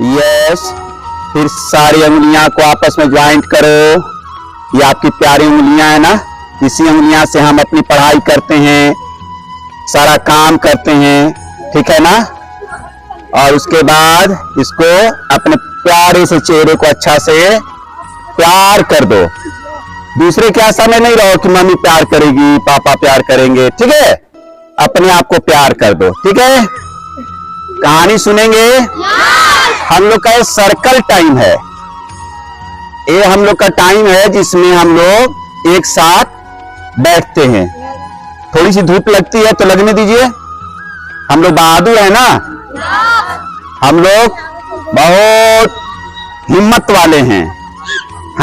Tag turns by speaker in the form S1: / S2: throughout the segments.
S1: Yes. फिर सारी उंगलियां को आपस में ज्वाइंट करो। ये आपकी प्यारी उंगलियां है ना, इसी उंगलियां से हम अपनी पढ़ाई करते हैं, सारा काम करते हैं, ठीक है ना। और उसके बाद इसको अपने प्यारे से चेहरे को अच्छा से प्यार कर दो। दूसरे के आशा में नहीं रहो कि मम्मी प्यार करेगी, पापा प्यार करेंगे, ठीक है। अपने आप को प्यार कर दो, ठीक है। कहानी सुनेंगे। हम लोग का सर्कल टाइम है, ये हम लोग का टाइम है जिसमें हम लोग एक साथ बैठते हैं। थोड़ी सी धूप लगती है तो लगने दीजिए, हम लोग बहादुर है ना, हम लोग बहुत हिम्मत वाले हैं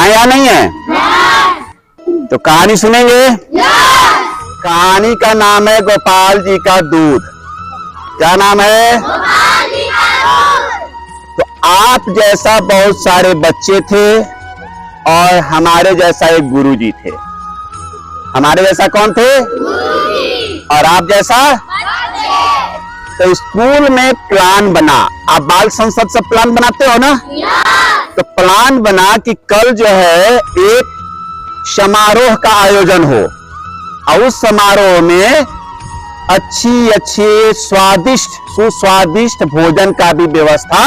S1: या नहीं है। तो कहानी सुनेंगे। कहानी का नाम है गोपाल जी का दूध। क्या नाम है? गोपाल जी का दूध। तो आप जैसा बहुत सारे बच्चे थे और हमारे जैसा एक गुरुजी थे। हमारे जैसा कौन थे? गुरुजी। और आप जैसा बच्चे। तो स्कूल में प्लान बना, आप बाल संसद से प्लान बनाते हो ना, तो प्लान बना कि कल जो है एक समारोह का आयोजन हो और उस समारोह में अच्छी अच्छी स्वादिष्ट सुस्वादिष्ट भोजन का भी व्यवस्था।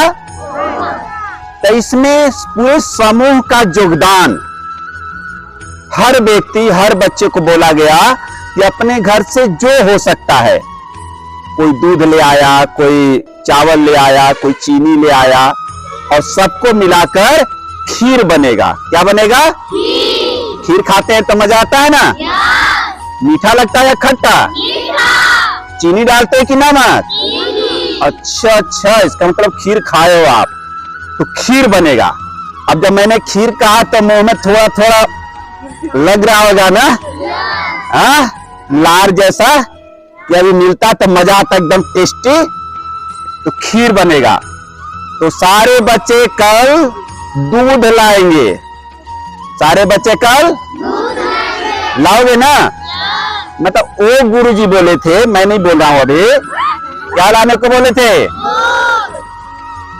S1: तो इसमें पूरे समूह का योगदान, हर व्यक्ति हर बच्चे को बोला गया कि अपने घर से जो हो सकता है, कोई दूध ले आया, कोई चावल ले आया, कोई चीनी ले आया और सबको मिलाकर खीर बनेगा। क्या बनेगा? खीर खाते हैं तो मजा आता है ना। मीठा लगता है या खट्टा? चीनी डालते हैं कि नमक? अच्छा, इसका मतलब खीर खाए हो आप, तो खीर बनेगा। अब जब मैंने खीर कहा तो मुंह में थोड़ा थोड़ा लग रहा होगा ना, लार जैसा कि अभी मिलता तो मजा आता, एकदम टेस्टी। तो खीर बनेगा। तो सारे बच्चे कल दूध लाएंगे। सारे बच्चे कल लाओगे ना। मतलब वो गुरुजी बोले थे, मैं नहीं बोल रहा हूं अभी। क्या लाने को बोले थे?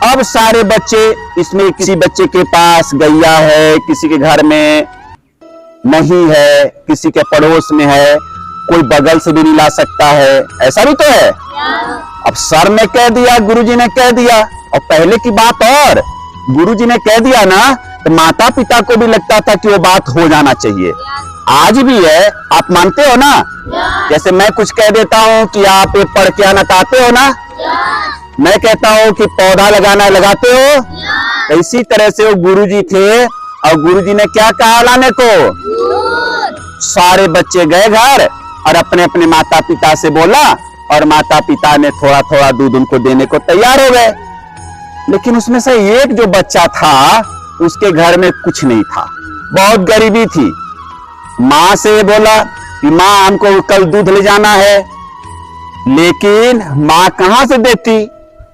S1: अब सारे बच्चे, इसमें किसी बच्चे के पास गैया है, किसी के घर में नहीं है, किसी के पड़ोस में है, कोई बगल से भी नहीं ला सकता है, ऐसा भी तो है। अब सर ने कह दिया, गुरुजी ने कह दिया, और पहले की बात और गुरुजी ने कह दिया ना, तो माता पिता को भी लगता था कि वो बात हो जाना चाहिए। आज भी है, आप मानते हो ना। जैसे मैं कुछ कह देता हूं कि आप पढ़ के आना चाहते हो ना, मैं कहता हूं कि पौधा लगाना लगाते हो, तो इसी तरह से वो गुरुजी थे। और गुरुजी ने क्या कहा लाने को? सारे बच्चे गए घर और अपने अपने माता पिता से बोला, और माता पिता ने थोड़ा थोड़ा दूध उनको देने को तैयार हो गए। लेकिन उसमें से एक जो बच्चा था, उसके घर में कुछ नहीं था, बहुत गरीबी थी। माँ से बोला कि माँ हमको कल दूध ले जाना है, लेकिन माँ कहां से देती?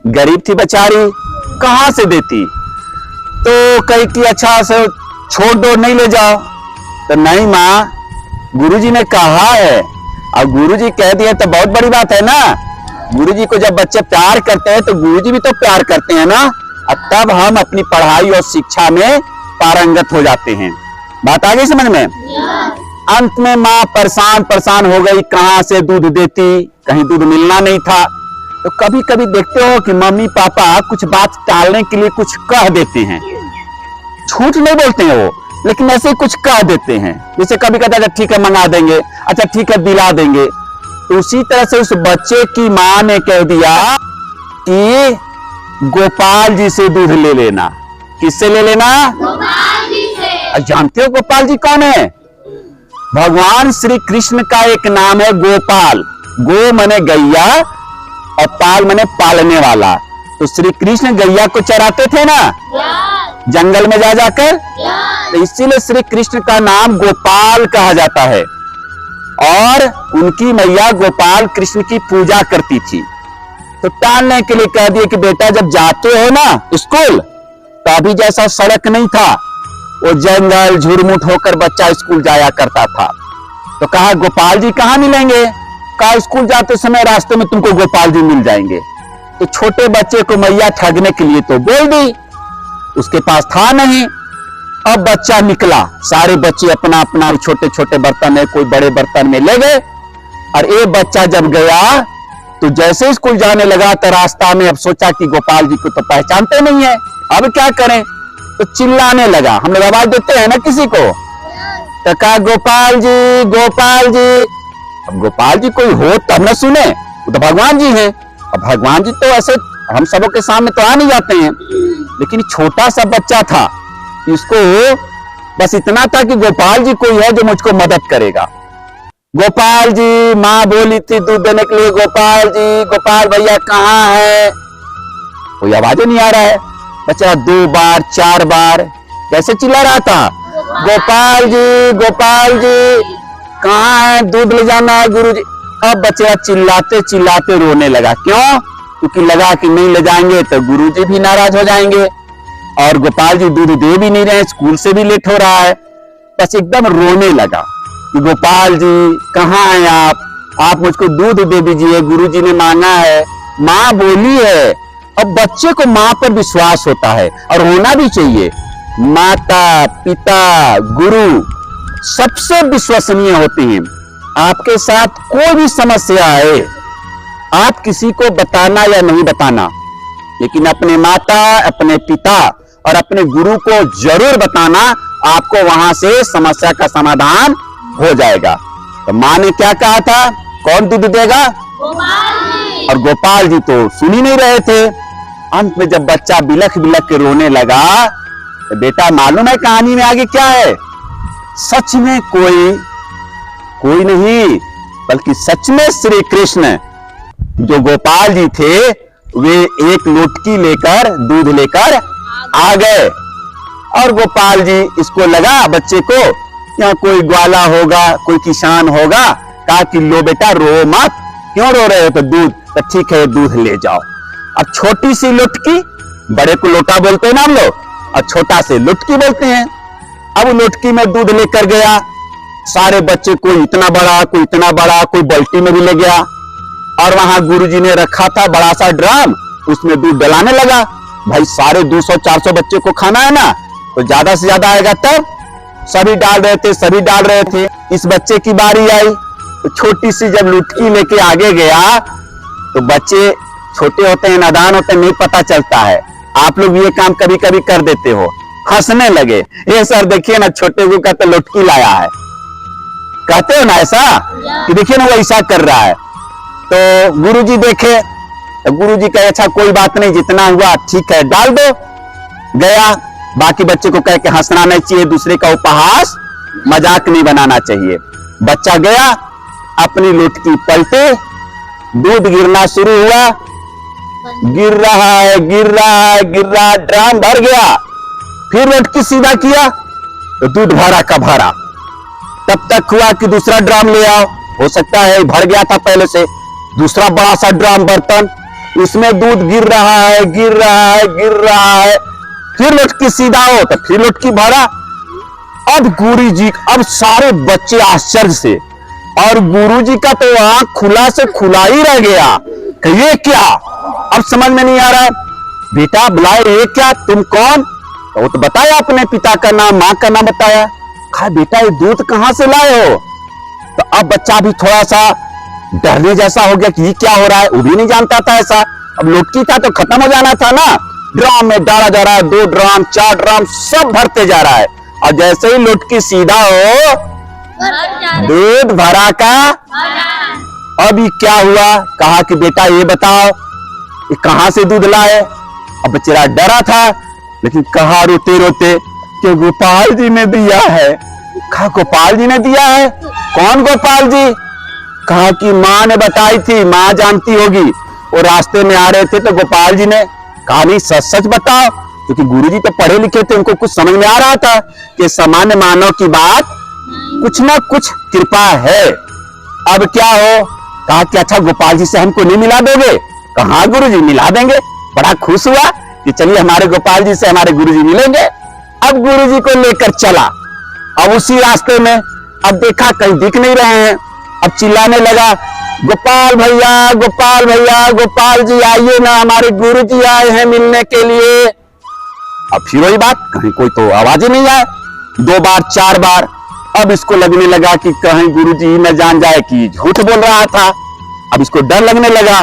S1: गरीब थी बेचारी, कहां से देती? तो कही कि अच्छा से छोड़ दो, नहीं ले जाओ। तो नहीं माँ, गुरुजी ने कहा है, और गुरुजी कह दिए तो बहुत बड़ी बात है ना। गुरुजी को जब बच्चे प्यार करते हैं तो गुरुजी भी तो प्यार करते हैं ना, और तब हम अपनी पढ़ाई और शिक्षा में पारंगत हो जाते हैं। बात आ गई समझ में? अंत में माँ परेशान हो गई, कहां से दूध देती, कहीं दूध मिलना नहीं था। तो कभी कभी देखते हो कि मम्मी पापा कुछ बात टालने के लिए कुछ कह देते हैं, झूठ नहीं बोलते हैं वो, लेकिन ऐसे कुछ कह देते हैं। जैसे कभी कहता है ठीक है मंगा देंगे, अच्छा ठीक है दिला देंगे। तो उसी तरह से उस बच्चे की माँ ने कह दिया कि गोपाल जी से दूध ले लेना। किससे ले लेना? गोपाल जी से। जानते हो गोपाल जी कौन है? भगवान श्री कृष्ण का एक नाम है गोपाल। गो मने गैया और पाल मने पालने वाला। तो श्री कृष्ण गैया को चराते थे ना जंगल में जा जाकर, तो इसीलिए श्री कृष्ण का नाम गोपाल कहा जाता है। और उनकी मैया गोपाल कृष्ण की पूजा करती थी। तो टालने के लिए कह दिए कि बेटा जब जाते हो ना स्कूल, तो अभी जैसा सड़क नहीं था, वो जंगल झुरमुट होकर बच्चा स्कूल जाया करता था। तो कहा गोपाल जी कहाँ मिलेंगे? कहा स्कूल जाते समय रास्ते में तुमको गोपाल जी मिल जाएंगे। तो छोटे बच्चे को मैया ठगने के लिए तो बोल दी, उसके पास था नहीं। अब बच्चा निकला, सारे बच्चे अपना अपना छोटे छोटे बर्तन में, कोई बड़े बर्तन में ले गए। और ये बच्चा जब गया तो जैसे स्कूल जाने लगा तो रास्ता में अब सोचा कि गोपाल जी को तो पहचानते नहीं है, अब क्या करें, तो चिल्लाने लगा। हम लोग आवाज देते हैं ना किसी को, तो कहा गोपाल जी, गोपाल जी। अब गोपाल जी कोई हो तब न सुने, वो तो भगवान जी हैं। अब भगवान जी तो ऐसे हम सबों के सामने तो आ नहीं जाते हैं, लेकिन छोटा सा बच्चा था, इसको बस इतना था कि गोपाल जी कोई है जो मुझको मदद करेगा। गोपाल जी, माँ बोली थी दूध देने के लिए, गोपाल जी, गोपाल भैया कहाँ है? कोई आवाज नहीं आ रहा है। बच्चा 2 बार 4 बार कैसे चिल्ला रहा था, गोपाल जी, गोपाल जी कहाँ है, दूध ले जाना है गुरुजी। अब बच्चा चिल्लाते चिल्लाते रोने लगा। क्यों? क्योंकि लगा कि नहीं ले जाएंगे तो गुरुजी भी नाराज हो जाएंगे, और गोपाल जी दूध दे भी नहीं रहे, स्कूल से भी लेट हो रहा है। बस एकदम रोने लगा कि गोपाल जी कहाँ हैं आप मुझको दूध दे दीजिए, गुरुजी ने मांगा है, माँ बोली है। अब बच्चे को माँ पर विश्वास होता है और होना भी चाहिए। माता पिता गुरु सबसे विश्वसनीय होते हैं। आपके साथ कोई भी समस्या आए, आप किसी को बताना या नहीं बताना, लेकिन अपने माता, अपने पिता और अपने गुरु को जरूर बताना, आपको वहां से समस्या का समाधान हो जाएगा। तो माँ ने क्या कहा था, कौन दूध देगा? और गोपाल जी तो सुन ही नहीं रहे थे। अंत में जब बच्चा बिलख बिलख के रोने लगा, तो बेटा मालूम है कहानी में आगे क्या है? सच में कोई नहीं, बल्कि सच में श्री कृष्ण जो गोपाल जी थे, वे एक लोटकी लेकर दूध लेकर आ गए। और गोपाल जी, इसको लगा बच्चे को यहाँ कोई ग्वाला होगा, कोई किसान होगा, कहा कि लो बेटा रो मत, क्यों रो रहे हो, तो दूध, तो ठीक है दूध ले जाओ। अब छोटी सी लुटकी, बड़े को लोटा बोलते हैं ना हम लोग, और छोटा से लुटकी बोलते हैं। अब लुटकी में दूध लेकर गया, सारे बच्चे कोई इतना बड़ा, कोई इतना बड़ा, कोई बाल्टी में भी ले गया। और वहां गुरुजी ने रखा था बड़ा सा ड्रम, उसमें दूध डलाने लगा। भाई सारे 200-400 बच्चे को खाना है ना, तो ज्यादा से ज्यादा आएगा, तब सभी डाल रहे थे। इस बच्चे की बारी आई, तो छोटी सी जब लुटकी लेके आगे गया, तो बच्चे छोटे होते हैं, नादान होते हैं, नहीं पता चलता है। आप लोग ये काम कभी कभी कर देते हो, हंसने लगे, ये सर देखिए ना छोटे को कहते लुटकी लाया है, कहते हो ना ऐसा कि देखिए ना वो ऐसा कर रहा है। तो गुरुजी देखे, तो गुरुजी कहे अच्छा कोई बात नहीं, जितना हुआ ठीक है डाल दो। गया, बाकी बच्चे को कह के हंसना नहीं चाहिए, दूसरे का उपहास मजाक नहीं बनाना चाहिए। बच्चा गया, अपनी लुटकी पलटे, दूध गिरना शुरू हुआ, गिर रहा है, ड्राम भर गया। फिर लुटकी सीधा किया तो दूध भरा का भरा। तब तक हुआ कि दूसरा ड्राम ले आओ, हो सकता है भर गया था पहले से, दूसरा बड़ा सा ड्राम बर्तन, उसमें दूध गिर रहा है। फिर लुटकी सीधा हो तो फिर लुटकी भरा। अब गुरुजी, अब सारे बच्चे आश्चर्य से, और गुरुजी का तो आंख खुला से खुला ही रह गया कि ये क्या, अब समझ में नहीं आ रहा है। बेटा बुलाए, ये क्या, तुम कौन? तो वो तो बताया अपने पिता का नाम, माँ का नाम बताया। कहा बेटा ये दूध कहां से लाए हो? तो अब बच्चा भी थोड़ा सा डरने जैसा हो गया कि ये क्या हो रहा है, वो भी नहीं जानता था ऐसा। अब लुटकी था तो खत्म हो जाना था ना, ड्राम में डाला जा रहा है, 2 ड्राम 4 ड्राम सब भरते जा रहा है। और जैसे ही लुटकी सीधा हो, दूध भरा का। अभी क्या हुआ? कहा कि बेटा ये बताओ ये कहां से दूध लाए? अब बेचारा डरा था, लेकिन कहा रोते रोते कि गोपाल जी ने दिया है। कहा गोपाल जी ने दिया है? कौन गोपाल जी? कहा कि माँ ने बताई थी, माँ जानती होगी, वो रास्ते में आ रहे थे तो गोपाल जी ने कहा नहीं सच सच बताओ, क्योंकि गुरुजी तो पढ़े लिखे थे, उनको कुछ समझ में आ रहा था कि सामान्य मानव की बात कुछ ना कुछ कृपा है। अब क्या हो? कहा कि अच्छा गोपाल जी से हमको नहीं मिला दोगे? कहा गुरुजी मिला देंगे। बड़ा खुश हुआ कि चलिए हमारे गोपाल जी से हमारे गुरुजी मिलेंगे। अब गुरुजी को लेकर चला, अब उसी रास्ते में अब देखा कहीं दिख नहीं रहे हैं, अब चिल्लाने लगा गोपाल भैया, गोपाल भैया, गोपाल जी आइए ना, हमारे गुरु जी आए हैं मिलने के लिए। अब फिर वही बात, कहीं कोई तो आवाज ही नहीं आए। 2 बार 4 बार अब इसको लगने लगा कि कहीं गुरु जी न जान जाए कि झूठ बोल रहा था। अब इसको डर लगने लगा।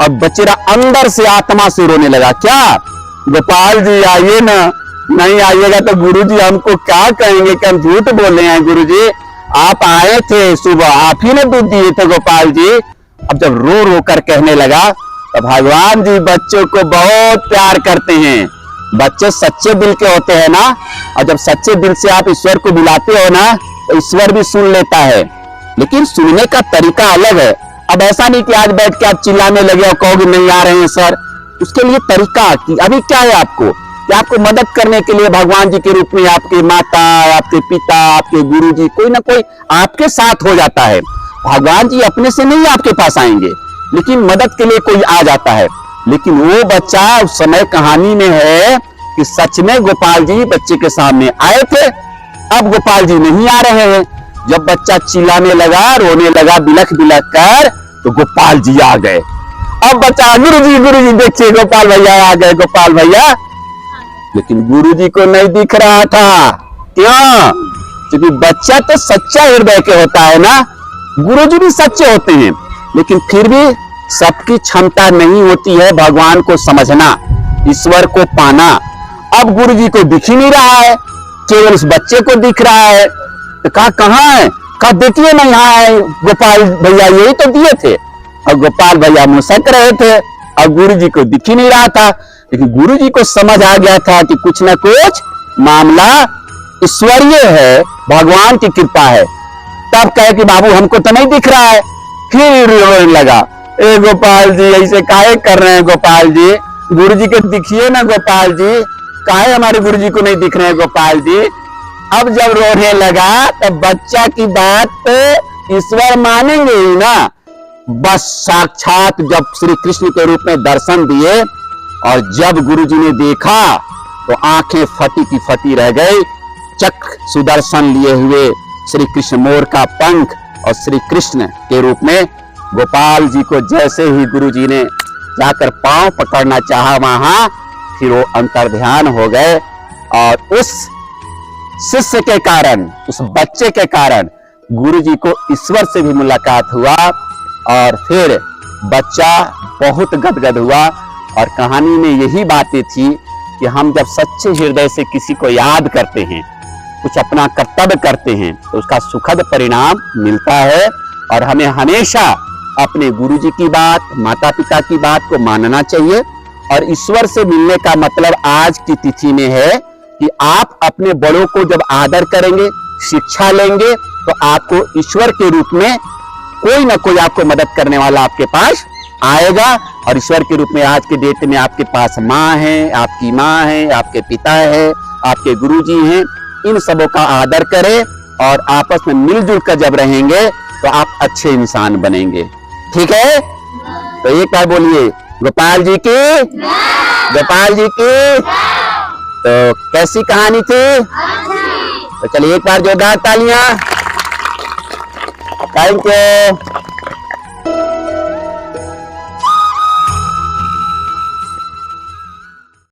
S1: अब बच्चेरा अंदर से आत्मा से रोने लगा, क्या गोपाल जी आइए ना, नहीं आइएगा तो गुरुजी हमको क्या कहेंगे कि हम झूठ बोले हैं। गुरुजी आप आए थे सुबह, आप ही ने दूध दिए थे गोपाल जी। अब जब रो रो कर कहने लगा तो भगवान जी बच्चों को बहुत प्यार करते हैं। बच्चे सच्चे दिल के होते हैं ना, और जब सच्चे दिल से आप ईश्वर को बुलाते हो ना तो ईश्वर भी सुन लेता है, लेकिन सुनने का तरीका अलग है। अब ऐसा नहीं कि आज बैठ के आप चिल्लाने लगे और कहोगे नहीं आ रहे हैं सर। उसके लिए तरीका कि अभी क्या है आपको, कि आपको मदद करने के लिए भगवान जी के रूप में आपके माता, आपके पिता, आपके गुरु जी, कोई ना कोई आपके साथ हो जाता है। भगवान जी अपने से नहीं आपके पास आएंगे, लेकिन मदद के लिए कोई आ जाता है। लेकिन वो बच्चा उस समय कहानी में है कि सच में गोपाल जी बच्चे के सामने आए थे। अब गोपाल जी नहीं आ रहे हैं। जब बच्चा चिल्लाने लगा, रोने लगा बिलख बिलख कर, तो गोपाल जी आ गए। अब बच्चा गुरु जी देखिए गोपाल भैया आ गए, गोपाल भैया। लेकिन गुरु जी को नहीं दिख रहा था। क्यों? क्योंकि बच्चा तो सच्चा हृदय के होता है ना, गुरु जी भी सच्चे होते हैं, लेकिन फिर भी सबकी क्षमता नहीं होती है भगवान को समझना, ईश्वर को पाना। अब गुरु जी को दिख ही नहीं रहा है, केवल उस बच्चे को दिख रहा है। तो कहाँ है? कहा देखिए ना यहाँ है गोपाल भैया, यही तो दिए थे। और गोपाल भैया मुस्क रहे थे और गुरु जी को दिख ही नहीं रहा था। लेकिन गुरु जी को समझ आ गया था कि कुछ ना कुछ मामला ईश्वरीय है, भगवान की कृपा है। तब कहे कि बाबू हमको तो नहीं दिख रहा है। फिर रोने लगा, ए गोपाल जी ऐसे काहे कर रहे हैं गोपाल जी, गुरु जी को दिखिए ना गोपाल जी, काहे हमारे गुरु जी को नहीं दिख रहे हैं गोपाल जी। अब जब रोने लगा तब बच्चा की बात तो ईश्वर मानेंगे ही ना। बस साक्षात जब श्री कृष्ण के रूप में दर्शन दिए और जब गुरुजी ने देखा तो आंखें फटी की फटी रह गई। चक्र सुदर्शन लिए हुए श्री कृष्ण मोर का पंख और श्री कृष्ण के रूप में गोपाल जी को जैसे ही गुरुजी ने जाकर पांव पकड़ना चाहा, वहां फिर वो अंतर्ध्यान हो गए। और उस शिष्य के कारण, उस बच्चे के कारण गुरुजी को ईश्वर से भी मुलाकात हुआ। और फिर बच्चा बहुत गदगद हुआ। और कहानी में यही बातें थी कि हम जब सच्चे हृदय से किसी को याद करते हैं, कुछ अपना कर्तव्य करते हैं, तो उसका सुखद परिणाम मिलता है। और हमें हमेशा अपने गुरुजी की बात, माता पिता की बात को मानना चाहिए। और ईश्वर से मिलने का मतलब आज की तिथि में है कि आप अपने बड़ों को जब आदर करेंगे, शिक्षा लेंगे, तो आपको ईश्वर के रूप में कोई ना कोई आपको मदद करने वाला आपके पास आएगा। और ईश्वर के रूप में आज के डेट में आपके पास माँ है, आपकी माँ है, आपके पिता है, आपके गुरुजी हैं। इन सबों का आदर करें और आपस में मिलजुल कर जब रहेंगे तो आप अच्छे इंसान बनेंगे। ठीक है? तो एक बार बोलिए गोपाल जी की, गोपाल जी की। तो कैसी कहानी थी? तो चलिए एक बार जोरदार तालियां। Thank you.